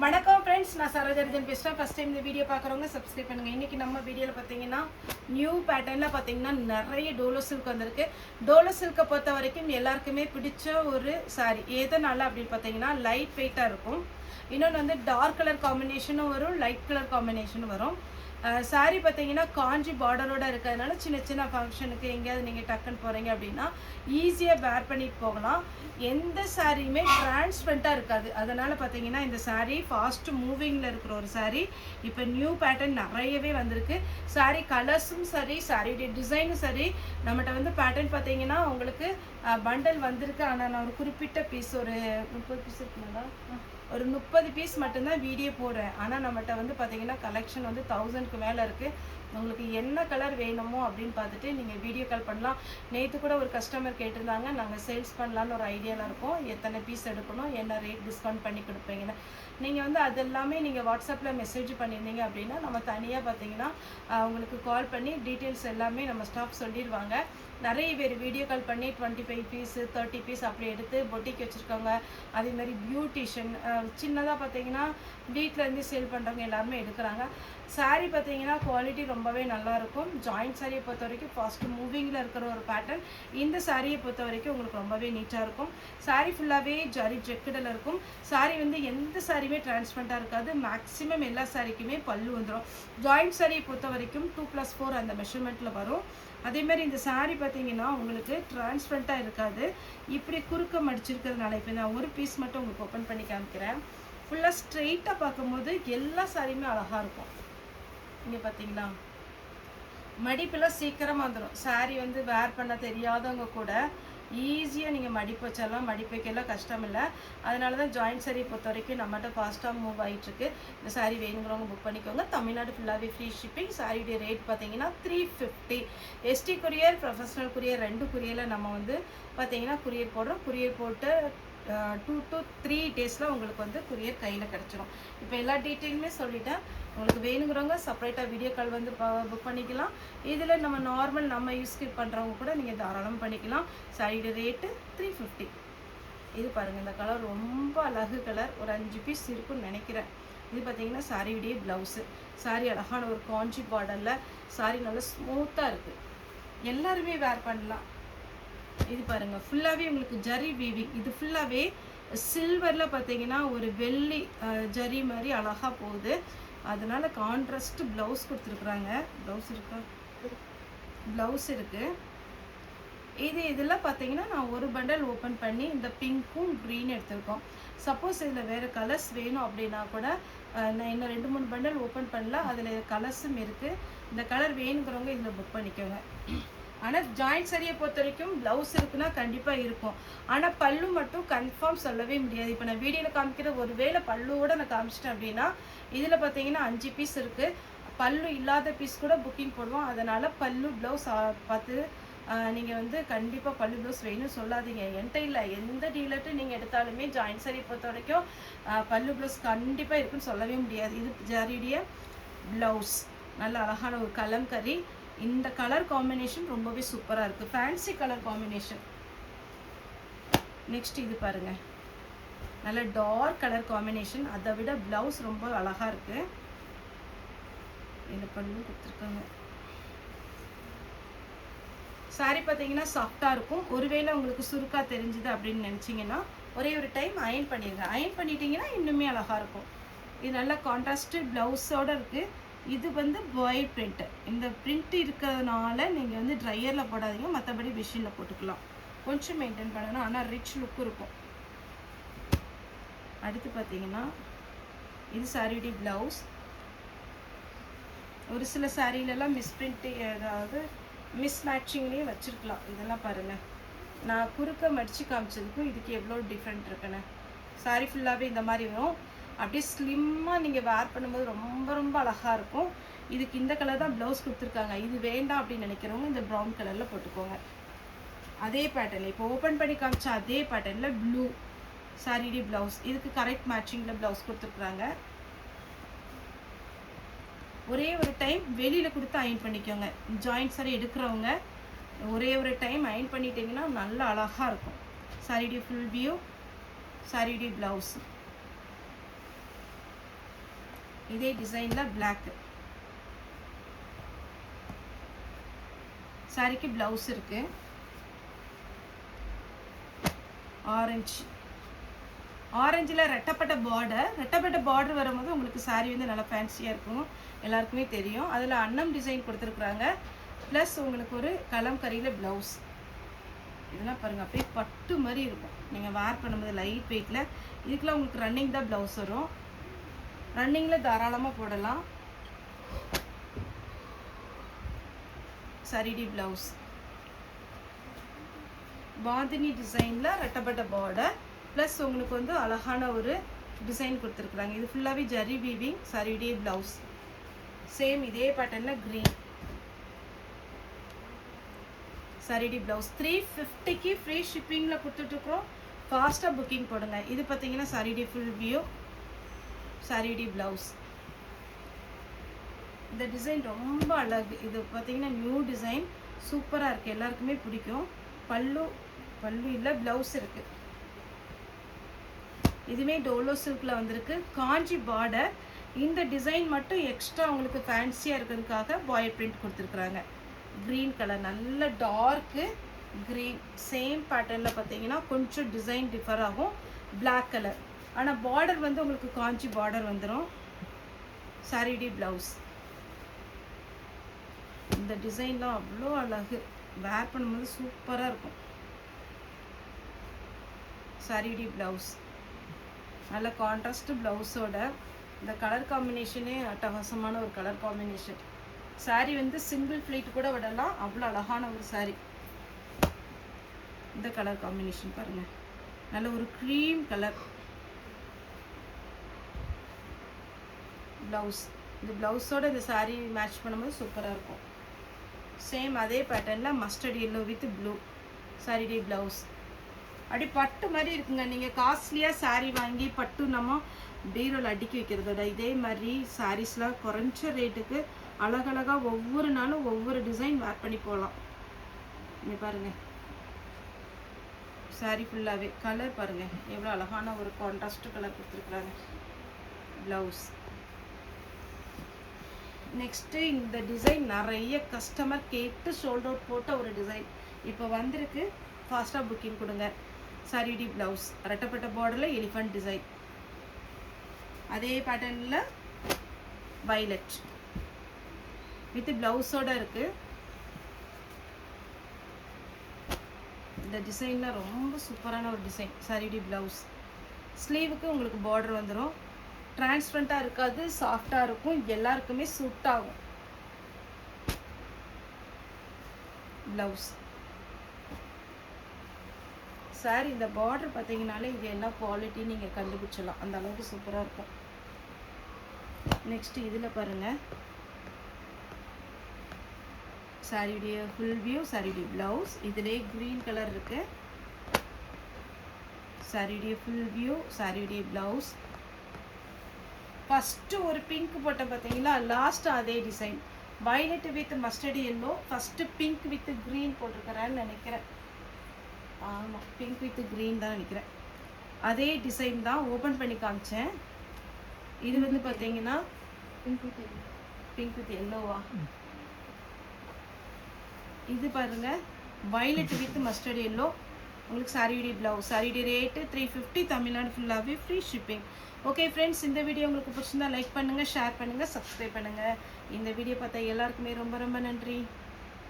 வணக்கம் ஃப்ரெண்ட்ஸ், நான் சரோஜரிஜன் பேசுகிறேன். ஃபஸ்ட் டைம் இந்த வீடியோ பார்க்குறவங்க சப்ஸ்கிரைப் பண்ணுங்கள். இன்றைக்கி நம்ம வீடியோவில் பார்த்தீங்கன்னா நியூ பேட்டர்னில் பார்த்தீங்கன்னா நிறைய டோலோ சில்க் வந்திருக்கு. டோலோ சில்கை பொறுத்த வரைக்கும் எல்லாருக்குமே பிடிச்ச ஒரு சாரீ. எதனால அப்படின்னு பார்த்தீங்கன்னா லைட் வெயிட்டாக இருக்கும். இன்னொன்று வந்து டார்க் கலர் காம்பினேஷனும் வரும், லைட் கலர் காம்பினேஷனும் வரும். சாரீ பார்த்தீங்கன்னா காஞ்சி பார்டரோடு இருக்கிறதுனால சின்ன சின்ன ஃபங்க்ஷனுக்கு எங்கேயாவது நீங்கள் டக்குன்னு போகிறீங்க அப்படின்னா ஈஸியாக வேர் பண்ணிட்டு போகலாம். எந்த சாரியுமே டிரான்ஸ்பரண்ட்டாக இருக்காது. அதனால் பார்த்தீங்கன்னா இந்த சாரீ ஃபாஸ்ட் மூவிங்கில் இருக்கிற ஒரு சாரீ. இப்போ நியூ பேட்டர்ன் நிறையவே வந்திருக்கு. சாரீ கலர்ஸும் சரி, சாரியுடைய டிசைனும் சரி. நம்மகிட்ட வந்து பேட்டர்ன் பார்த்தீங்கன்னா உங்களுக்கு பண்டல் வந்திருக்கு. ஆனால் நான் ஒரு குறிப்பிட்ட பீஸ் ஒரு 30 பீஸ் இருக்குங்களா, ஒரு 30 பீஸ் மட்டும்தான் வீடியோ போடுறேன். ஆனால் நம்மகிட்ட வந்து பார்த்தீங்கன்னா கலெக்ஷன் வந்து 1000க்கு மேலே இருக்குது. உங்களுக்கு என்ன கலர் வேணுமோ அப்படின்னு பார்த்துட்டு நீங்கள் வீடியோ கால் பண்ணலாம். நேற்று கூட ஒரு கஸ்டமர் கேட்டிருந்தாங்க, நாங்கள் சேல்ஸ் பண்ணலான்னு ஒரு ஐடியாவில் இருக்கோம், எத்தனை பீஸ் எடுக்கணும், என்ன ரேட் டிஸ்கவுண்ட் பண்ணி கொடுப்பீங்கன்னு. நீங்கள் வந்து அதெல்லாமே நீங்கள் வாட்ஸ்அப்பில் மெசேஜ் பண்ணியிருந்தீங்க அப்படின்னா நம்ம தனியாக பார்த்தீங்கன்னா உங்களுக்கு கால் பண்ணி டீட்டெயில்ஸ் எல்லாமே நம்ம ஸ்டாஃப் சொல்லிடுவாங்க. நிறைய பேர் வீடியோ கால் பண்ணி 25 பீஸு 30 பீஸ் அப்படி எடுத்து பொட்டிக்கு வச்சுருக்காங்க. அதேமாதிரி பியூட்டிஷியன் சின்னதாக பார்த்தீங்கன்னா வீட்டிலேருந்து சேல் பண்ணுறவங்க எல்லாருமே எடுக்கிறாங்க. சாரீ பார்த்தீங்கன்னா குவாலிட்டி ரொம்பவே நல்லாயிருக்கும். ஜாயிண்ட் சாரியை பொறுத்த வரைக்கும் ஃபாஸ்ட்டு மூவிங்கில் இருக்கிற ஒரு பேட்டர்ன். இந்த சாரியை பொறுத்த வரைக்கும் உங்களுக்கு ரொம்பவே நீட்டாக இருக்கும். சாரீ ஃபுல்லாகவே ஜரி ஜெக்கடில் இருக்கும். சாரீ வந்து எந்த சாரியுமே டிரான்ஸ்பரண்ட்டாக இருக்காது. மேக்ஸிமம் எல்லா சாரிக்குமே பல்லு வந்துடும். ஜாயிண்ட் சாரியை பொறுத்த வரைக்கும் 2+4 அந்த மெஷர்மெண்ட்டில் வரும். அதேமாதிரி இந்த சாரீ பார்த்தீங்கன்னா உங்களுக்கு டிரான்ஸ்பரண்ட்டாக இருக்காது. இப்படி குறுக்க மடிச்சிருக்கிறதுனால இப்போ நான் ஒரு பீஸ் மட்டும் உங்களுக்கு ஓப்பன் பண்ணி காமிக்கிறேன். ஃபுல்லாக ஸ்ட்ரெயிட்டாக பார்க்கும்போது எல்லா சாரியுமே அழகாக இருக்கும். இங்கே பார்த்தீங்களா மடிப்பெல்லாம் சீக்கிரமாக வந்துடும். சாரீ வந்து வேர் பண்ண தெரியாதவங்க கூட ஈஸியாக நீங்கள் மடிப்பு வச்சிடலாம். மடிப்புக்கெல்லாம் கஷ்டம் இல்லை. அதனால தான் ஜாயிண்ட் சாரியை பொறுத்த வரைக்கும் நம்மகிட்ட ஃபாஸ்ட்டாக மூவ் ஆகிட்டுருக்கு. இந்த சாரீ வேணுங்கிறவங்க புக் பண்ணிக்கோங்க. தமிழ்நாடு ஃபுல்லாகவே ஃப்ரீ ஷிப்பிங். சாரியுடைய ரேட் பார்த்தீங்கன்னா 350. எஸ்டி கொரியர், ப்ரொஃபஷனல் கொரியர், 2 கொரியரில் நம்ம வந்து பார்த்தீங்கன்னா கொரியர் போடுறோம். கொரியர் போட்டு 2 to 3 டேஸில் உங்களுக்கு வந்து கொரியர் கையில் கிடச்சிரும். இப்போ எல்லா டீட்டெயிலுமே சொல்லிட்டேன். உங்களுக்கு வேணுங்கிறவங்க செப்பரேட்டாக வீடியோ கால் வந்து புக் பண்ணிக்கலாம். இதில் நம்ம நார்மல் நம்ம யூஸ் பண்ணுறவங்க கூட நீங்கள் தாராளமாக பண்ணிக்கலாம். சாரியோட ரேட்டு 350. இது பாருங்கள், இந்த கலர் ரொம்ப அழகு கலர். ஒரு 5 பீஸ் இருக்குன்னு நினைக்கிறேன். இது பார்த்தீங்கன்னா சாரியுடைய ப்ளவுஸு. சாரி அழகான ஒரு காஞ்சி பார்டரில். சாரி நல்லா ஸ்மூத்தாக இருக்குது. எல்லாருமே வேர் பண்ணலாம். இது பாருங்கள், ஃபுல்லாகவே உங்களுக்கு ஜரி வீவிங். இது ஃபுல்லாகவே சில்வரில் பார்த்தீங்கன்னா ஒரு வெள்ளி ஜரி மாதிரி அழகாக போகுது. அதனால் கான்ட்ராஸ்ட் ப்ளவுஸ் கொடுத்துருக்குறாங்க. ப்ளவுஸ் இருக்கா? ப்ளவுஸ் இருக்குது. இதில் பார்த்தீங்கன்னா நான் ஒரு பண்டல் ஓப்பன் பண்ணி இந்த பிங்க்கும் க்ரீன் எடுத்துருக்கோம். சப்போஸ் இதில் வேறு கலர்ஸ் வேணும் அப்படின்னா கூட நான் இன்னும் 2-3 பண்டல் ஓப்பன் பண்ணல. அதில் கலர்ஸும் இருக்குது. இந்த கலர் வேணுங்கிறவங்க இதில் புக் பண்ணிக்கோங்க. ஆனால் ஜாயிண்ட் சாரியை பொறுத்த வரைக்கும் ப்ளவுஸ் இருக்குன்னா கண்டிப்பாக இருக்கும். ஆனால் பல்லு மட்டும் கன்ஃபார்ம் சொல்லவே முடியாது. இப்போ நான் வீடியோவில் காமிக்கிற ஒரு வேளை பல்லுவோடு நான் காமிச்சிட்டேன் அப்படின்னா இதில் பார்த்தீங்கன்னா 5 பீஸ் இருக்குது. பல்லு இல்லாத பீஸ் கூட புக்கிங் போடுவோம். அதனால் பல்லு ப்ளவுஸ் பார்த்து நீங்கள் வந்து கண்டிப்பாக பல்லு ப்ளவுஸ் வேணும்னு சொல்லாதீங்க. என்கிட்ட இல்லை, எந்த டீலர்ட்டு நீங்கள் எடுத்தாலுமே ஜாயிண்ட் சாரியை பொறுத்த வரைக்கும் பல்லு ப்ளவுஸ் கண்டிப்பாக இருக்குன்னு சொல்லவே முடியாது. இது ஜாரியுடைய ப்ளவுஸ். நல்ல அழகான ஒரு கலம்கரி. இந்த கலர் காம்பினேஷன் ரொம்பவே சூப்பராக இருக்குது. Fancy colour combination. நெக்ஸ்ட் இது பாருங்கள், நல்ல டார்க் கலர் காம்பினேஷன். அதை விட ப்ளவுஸ் ரொம்ப அழகாக இருக்குது. இந்த பல்லு கொடுத்துருக்காங்க. சாரி பார்த்தீங்கன்னா சாஃப்டாக இருக்கும். ஒருவேளை உங்களுக்கு சுருக்கா தெரிஞ்சுது அப்படின்னு நினச்சிங்கன்னா ஒரே ஒரு டைம் அயன் பண்ணிடுங்க. அயன் பண்ணிட்டீங்கன்னா இன்னுமே அழகாக இருக்கும். இது நல்ல கான்ட்ராஸ்ட் ப்ளவுஸோடு இருக்குது. இது வந்து பாயில் பிரிண்ட்டு. இந்த பிரிண்ட் இருக்கிறதுனால நீங்கள் வந்து ட்ரையரில் போடாதீங்க, மற்றபடி மிஷினில் போட்டுக்கலாம். கொஞ்சம் மெயின்டைன் பண்ணணும், ஆனால் ரிச் லுக் இருக்கும். அடுத்து பார்த்தீங்கன்னா இது சாரியுடைய ப்ளவுஸ். ஒரு சில சாரிலெல்லாம் மிஸ்பிரிண்ட்டு, அதாவது மிஸ் மேட்சிங்லேயே வச்சுருக்கலாம். இதெல்லாம் பாருங்கள், நான் குறுக்க மடித்து காமிச்சதுக்கும் இதுக்கு எவ்வளோ டிஃப்ரெண்ட் இருக்குன்னு. சாரி ஃபுல்லாகவே இந்த மாதிரி வரும். அப்படியே ஸ்லிம்மாக நீங்கள் வேர் பண்ணும்போது ரொம்ப ரொம்ப அழகாக இருக்கும். இதுக்கு இந்த கலர் தான் ப்ளவுஸ் கொடுத்துருக்காங்க. இது வேண்டாம் அப்படின்னு நினைக்கிறவங்க இந்த ப்ரௌன் கலரில் போட்டுக்கோங்க. அதே பேட்டர்னில் இப்போ ஓப்பன் பண்ணி காமிச்சா அதே பேட்டர்னில் ப்ளூ சாரிடி ப்ளவுஸ். இதுக்கு கரெக்ட் மேட்சிங்கில் ப்ளவுஸ் கொடுத்துருக்குறாங்க. ஒரே ஒரு டைம் வெளியில் கொடுத்து அயன் பண்ணிக்கோங்க. ஜாயிண்ட் சாரி எடுக்கிறவங்க ஒரே ஒரு டைம் அயன் பண்ணிட்டீங்கன்னா நல்லா அழகாக இருக்கும். சாரிடி ஃபுல் வியூ, சாரிடி ப்ளவுஸ். இதே டிசைனில் பிளாக். சாரிக்கு ப்ளவுஸ் இருக்கு. ஆரஞ்சில் ரெட்டப்பட்ட பார்டர் வரும்போது உங்களுக்கு சாரி வந்து நல்லா ஃபேன்சியாக இருக்கும், எல்லாருக்குமே தெரியும். அதில் அன்னம் டிசைன் கொடுத்துருக்குறாங்க. ப்ளஸ் உங்களுக்கு ஒரு கலம்கரியில் ப்ளவுஸ். இதெல்லாம் பாருங்கள், அப்படியே பட்டு மாதிரி இருக்கும். நீங்கள் வேர் பண்ணும்போது லைட் வெயிட்டில். இதுக்கெல்லாம் உங்களுக்கு ரன்னிங் தான் ப்ளவுஸ் வரும். ரன்னிங்கில் தாராளமாக போடலாம். சரிடி ப்ளவுஸ். பாந்தினி டிசைனில் ரெட்டப்பட்ட பார்டர் ப்ளஸ் உங்களுக்கு வந்து அழகான ஒரு டிசைன் கொடுத்துருக்குறாங்க. இது ஃபுல்லாகவே ஜரி வீவிங். சரிடி ப்ளவுஸ். சேம் இதே பேட்டர்னில் க்ரீன். சரிடி ப்ளவுஸ் 350க்கு ஃப்ரீ ஷிப்பிங்கில் கொடுத்துட்ருக்குறோம். ஃபாஸ்ட்டாக புக்கிங் போடுங்க. இது பார்த்தீங்கன்னா சரிடி ஃபுல் வியூ. சரிடி ப்ளவுஸ். இந்த டிசைன் ரொம்ப அழகு. இது பார்த்தீங்கன்னா நியூ டிசைன், சூப்பராக இருக்குது, எல்லாருக்குமே பிடிக்கும். பல்லு இல்லை, ப்ளவுஸ் இருக்குது. இதுவே டோலோ சில்கில் வந்திருக்கு. காஞ்சி பார்டர். இந்த டிசைன் மட்டும் எக்ஸ்ட்ரா உங்களுக்கு ஃபேன்சியாக இருக்கிறதுக்காக பாய் பிரிண்ட் கொடுத்துருக்குறாங்க. க்ரீன் கலர், நல்ல டார்க்கு க்ரீன். சேம் பேட்டர்னில் பார்த்தீங்கன்னா கொஞ்சம் டிசைன் டிஃபர் ஆகும். பிளாக் கலர், ஆனால் பார்டர் வந்து உங்களுக்கு காஞ்சி பார்டர் வந்துடும். சாரிடி ப்ளவுஸ். இந்த டிசைன்லாம் அவ்வளோ அழகு, வேர் பண்ணும்போது சூப்பராக இருக்கும். சாரிடி ப்ளவுஸ். நல்ல கான்ட்ராஸ்ட் ப்ளவுஸோட இந்த கலர் காம்பினேஷனே அட்டகாசமான ஒரு கலர் காம்பினேஷன். சாரி வந்து சிங்கிள் ஃப்ளீட் கூட விடலாம், அவ்வளோ அழகான ஒரு சாரி. இந்த கலர் காம்பினேஷன் பாருங்கள், நல்ல ஒரு க்ரீம் கலர் ப்ளவுஸ். இந்த ப்ளவுஸோட இந்த சாரி மேட்ச் பண்ணும்போது சூப்பராக இருக்கும். சேம் அதே பேட்டர்னில் மஸ்டர்ட் எல்லோ வித் ப்ளூ. சாரிடி ப்ளவுஸ். அப்படி பட்டு மாதிரி இருக்குங்க. நீங்கள் காஸ்ட்லியாக சாரீ வாங்கி பட்டு நம்ம பீரோவில் அடுக்கி வைக்கிறதோட இதே மாதிரி சாரீஸ்லாம் குறைஞ்ச ரேட்டுக்கு அழகழகாக ஒவ்வொரு நாளும் ஒவ்வொரு டிசைன் வேர் பண்ணி போகலாம். இங்கே பாருங்கள், சாரீ ஃபுல்லாகவே கலர் பாருங்கள், எவ்வளோ அழகான ஒரு கான்ட்ராஸ்ட் கலர் கொடுத்துருக்குறாங்க. ப்ளவுஸ். நெக்ஸ்ட்டு இந்த டிசைன் நிறைய கஸ்டமர் கேட்டு சோல்ட் அவுட் போட்ட ஒரு டிசைன் இப்போ வந்திருக்கு. ஃபாஸ்ட்டாக புக்கிங் கொடுங்க. சாரிடி ப்ளவுஸ். ரெட்டப்பட்ட பார்டரில் எலிஃபண்ட் டிசைன். அதே பேட்டர்னில் வைலட் வித் ப்ளவுஸோடு இருக்குது. இந்த டிசைனில் ரொம்ப சூப்பரான ஒரு டிசைன். சாரிடி ப்ளவுஸ். ஸ்லீவுக்கு உங்களுக்கு பார்டர் வந்துடும். டிரான்ஸ்பரண்ட்டாக இருக்காது, சாஃப்டாக இருக்கும், எல்லாருக்குமே சூட் ஆகும். ப்ளவுஸ். சாரி இந்த பார்டர் பார்த்தீங்கனாலே இது என்ன குவாலிட்டி நீங்கள் கண்டுபிடிச்சலாம், அந்த அளவுக்கு சூப்பராக இருக்கும். நெக்ஸ்ட் இதில் பாருங்கள், சாரியுடைய ஃபுல் வியூ. சாரியுடைய ப்ளவுஸ். இதிலே க்ரீன் கலர் இருக்கு. சாரியுடைய ஃபுல் வியூ. சாரியுடைய ப்ளவுஸ். ஃபஸ்ட்டு ஒரு பிங்க் போட்ட பார்த்தீங்களா, லாஸ்ட் அதே design. Violet with mustard yellow. First pink with green போட்டிருக்கிறேன்னு நினைக்கிறேன். ஆமாம், பிங்க் வித் க்ரீன் தான் நினைக்கிறேன். அதே டிசைன் தான் ஓப்பன் பண்ணி காமிச்சேன். இது வந்து பார்த்தீங்கன்னா பிங்க் வித் எல்லோவா, இது பாருங்க வயலட் வித் மஸ்டர்ட் எல்லோ. உங்களுக்கு சாரியுடைய ப்ளவுஸ். சாரியுடைய ரேட்டு 350. தமிழ்நாடு ஃபுல்லாகவே ஃப்ரீ ஷிப்பிங். ஓகே ஃப்ரெண்ட்ஸ், இந்த வீடியோ உங்களுக்கு பிடிச்சிருந்தா லைக் பண்ணுங்கள், ஷேர் பண்ணுங்கள், சப்ஸ்கிரைப் பண்ணுங்கள். இந்த வீடியோ பார்த்தா எல்லாருக்குமே ரொம்ப ரொம்ப நன்றி.